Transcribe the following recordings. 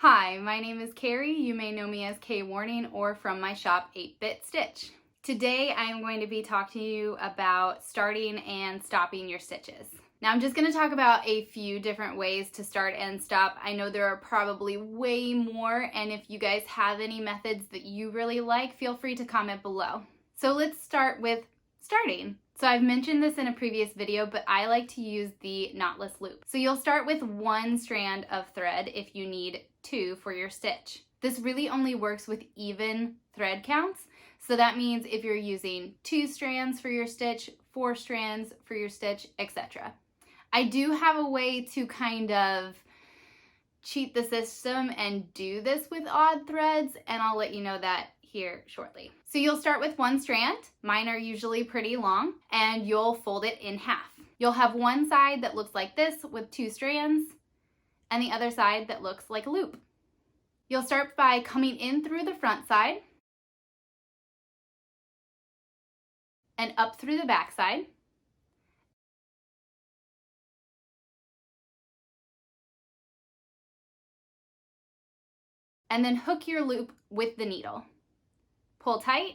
Hi, my name is Carrie. You may know me as K Warning or from my shop 8-Bit Stitch. Today I am going to be talking to you about starting and stopping your stitches. Now I'm just going to talk about a few different ways to start and stop. I know there are probably way more, and if you guys have any methods that you really like, feel free to comment below. So let's start with starting. So I've mentioned this in a previous video, but I like to use the knotless loop. So you'll start with one strand of thread if you need two for your stitch. This really only works with even thread counts. So that means if you're using 2 strands for your stitch, 4 strands for your stitch, etc. I do have a way to kind of cheat the system and do this with odd threads, and I'll let you know that here shortly. So you'll start with one strand. Mine are usually pretty long, and you'll fold it in half. You'll have one side that looks like this with 2 strands, and the other side that looks like a loop. You'll start by coming in through the front side and up through the back side. And then hook your loop with the needle. Pull tight,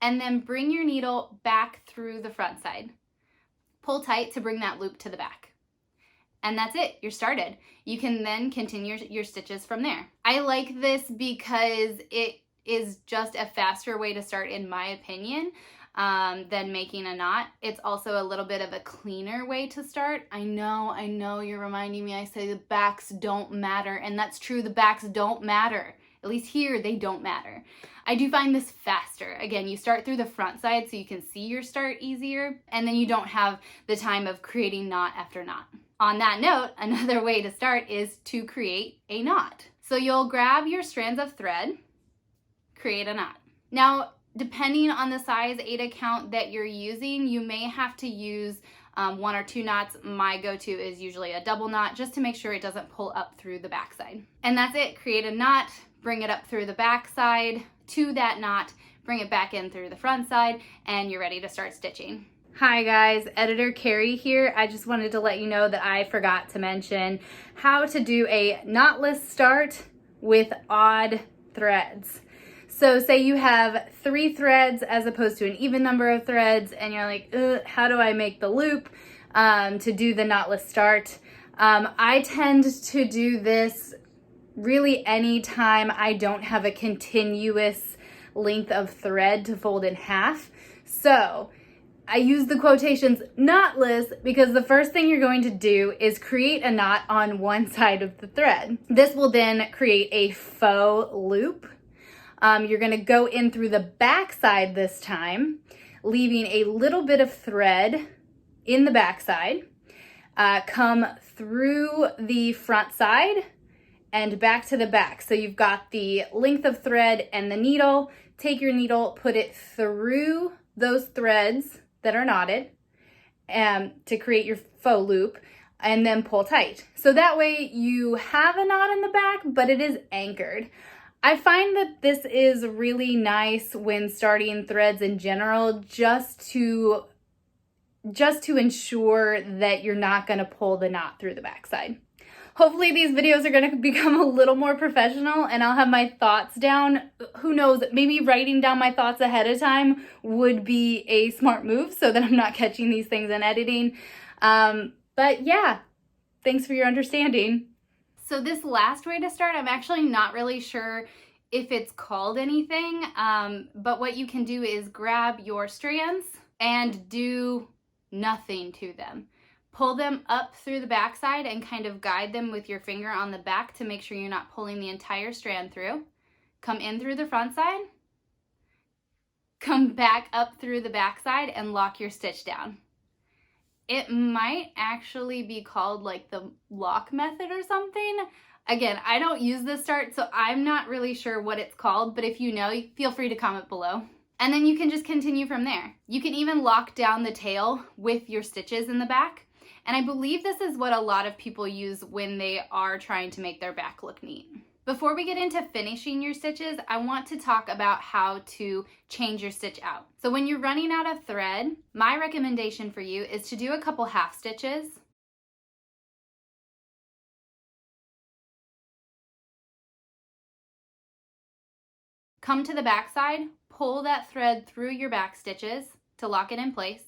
and then bring your needle back through the front side. Pull tight to bring that loop to the back. And that's it, you're started. You can then continue your stitches from there. I like this because it is just a faster way to start, in my opinion, than making a knot. It's also a little bit of a cleaner way to start. I know you're reminding me, I say the backs don't matter, and that's true, the backs don't matter. At least here, they don't matter. I do find this faster. Again, you start through the front side so you can see your start easier, and then you don't have the time of creating knot after knot. On that note, another way to start is to create a knot. So you'll grab your strands of thread, create a knot. Now, depending on the size Aida count that you're using, you may have to use 1 or 2 knots. My go-to is usually a double knot, just to make sure it doesn't pull up through the backside. And that's it, create a knot, bring it up through the backside to that knot, bring it back in through the front side, and you're ready to start stitching. Hi guys, Editor Carrie here. I just wanted to let you know that I forgot to mention how to do a knotless start with odd threads. So say you have 3 threads as opposed to an even number of threads, and you're like, how do I make the loop to do the knotless start? I tend to do this really anytime I don't have a continuous length of thread to fold in half. So I use the quotations knotless because the first thing you're going to do is create a knot on one side of the thread. This will then create a faux loop. You're going to go in through the back side this time, leaving a little bit of thread in the back side. Come through the front side and back to the back. So you've got the length of thread and the needle. Take your needle, put it through those threads that are knotted to create your faux loop, and then pull tight. So that way you have a knot in the back, but it is anchored. I find that this is really nice when starting threads in general, just to ensure that you're not going to pull the knot through the backside. Hopefully these videos are going to become a little more professional and I'll have my thoughts down. Who knows, maybe writing down my thoughts ahead of time would be a smart move so that I'm not catching these things in editing. But yeah, thanks for your understanding. So this last way to start, I'm actually not really sure if it's called anything, but what you can do is grab your strands and do nothing to them. Pull them up through the backside and kind of guide them with your finger on the back to make sure you're not pulling the entire strand through. Come in through the front side, come back up through the backside and lock your stitch down. It might actually be called like the lock method or something. Again, I don't use this start, so I'm not really sure what it's called, but if you know, feel free to comment below. And then you can just continue from there. You can even lock down the tail with your stitches in the back. And I believe this is what a lot of people use when they are trying to make their back look neat. Before we get into finishing your stitches, I want to talk about how to change your stitch out. So when you're running out of thread, my recommendation for you is to do a couple half stitches Come to the back side, pull that thread through your back stitches to lock it in place.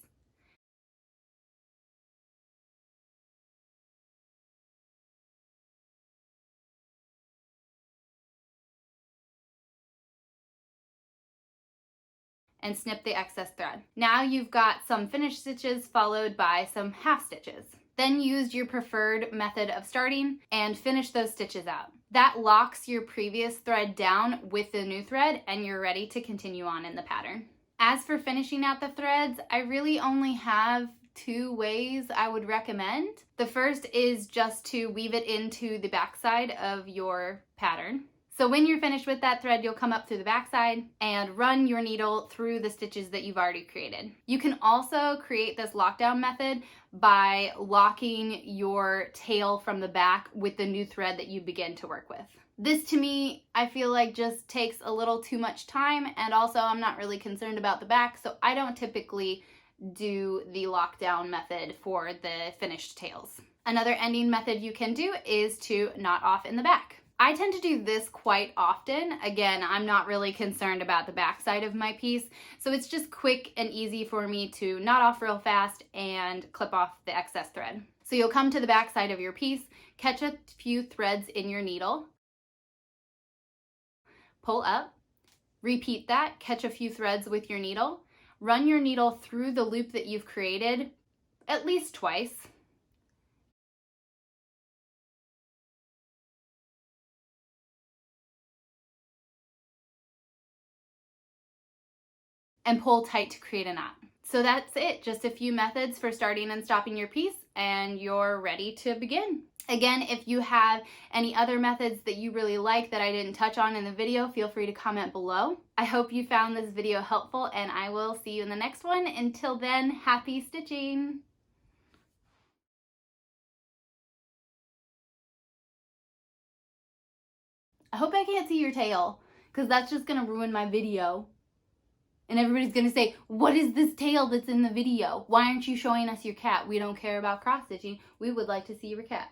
And snip the excess thread. Now you've got some finished stitches followed by some half stitches. Then use your preferred method of starting and finish those stitches out. That locks your previous thread down with the new thread and you're ready to continue on in the pattern. As for finishing out the threads, I really only have 2 ways I would recommend. The first is just to weave it into the backside of your pattern. So when you're finished with that thread, you'll come up through the backside and run your needle through the stitches that you've already created. You can also create this lockdown method by locking your tail from the back with the new thread that you begin to work with. This to me, I feel like just takes a little too much time, and also I'm not really concerned about the back, so I don't typically do the lockdown method for the finished tails. Another ending method you can do is to knot off in the back. I tend to do this quite often. Again, I'm not really concerned about the back side of my piece, so it's just quick and easy for me to knot off real fast and clip off the excess thread. So you'll come to the back side of your piece, catch a few threads in your needle, pull up, repeat that, catch a few threads with your needle, run your needle through the loop that you've created at least twice, and pull tight to create a knot. So that's it, just a few methods for starting and stopping your piece, and you're ready to begin. Again, if you have any other methods that you really like that I didn't touch on in the video, feel free to comment below. I hope you found this video helpful, and I will see you in the next one. Until then, happy stitching! I hope I can't see your tail, because that's just gonna ruin my video. And everybody's gonna say, what is this tail that's in the video? Why aren't you showing us your cat? We don't care about cross stitching. We would like to see your cat.